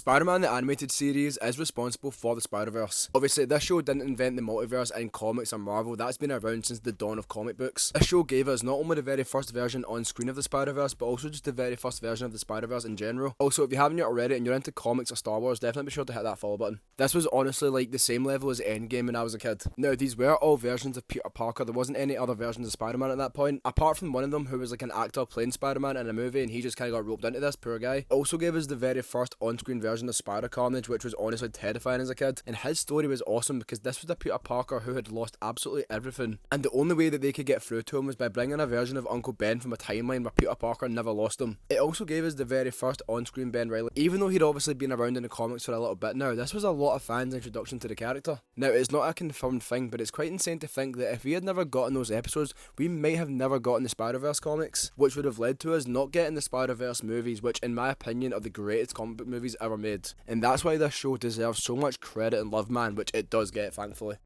Spider-Man the Animated Series is responsible for the Spider-Verse. Obviously, this show didn't invent the multiverse in comics or Marvel, that's been around since the dawn of comic books. This show gave us not only the very first version on screen of the Spider-Verse, but also just the very first version of the Spider-Verse in general. Also, if you haven't yet already and you're into comics or Star Wars, definitely be sure to hit that follow button. This was honestly like the same level as Endgame when I was a kid. Now, these were all versions of Peter Parker, there wasn't any other versions of Spider-Man at that point, apart from one of them who was like an actor playing Spider-Man in a movie and he just kind of got roped into this, poor guy. It also gave us the very first on-screen version of Spider-Carnage, which was honestly terrifying as a kid, and his story was awesome because this was the Peter Parker who had lost absolutely everything, and the only way that they could get through to him was by bringing a version of Uncle Ben from a timeline where Peter Parker never lost him. It also gave us the very first on-screen Ben Reilly. Even though he'd obviously been around in the comics for a little bit now, this was a lot of fans' introduction to the character. Now, it's not a confirmed thing, but it's quite insane to think that if we had never gotten those episodes, we might have never gotten the Spider-Verse comics, which would have led to us not getting the Spider-Verse movies, which in my opinion are the greatest comic book movies ever made. And that's why this show deserves so much credit and love, man, which it does get, thankfully.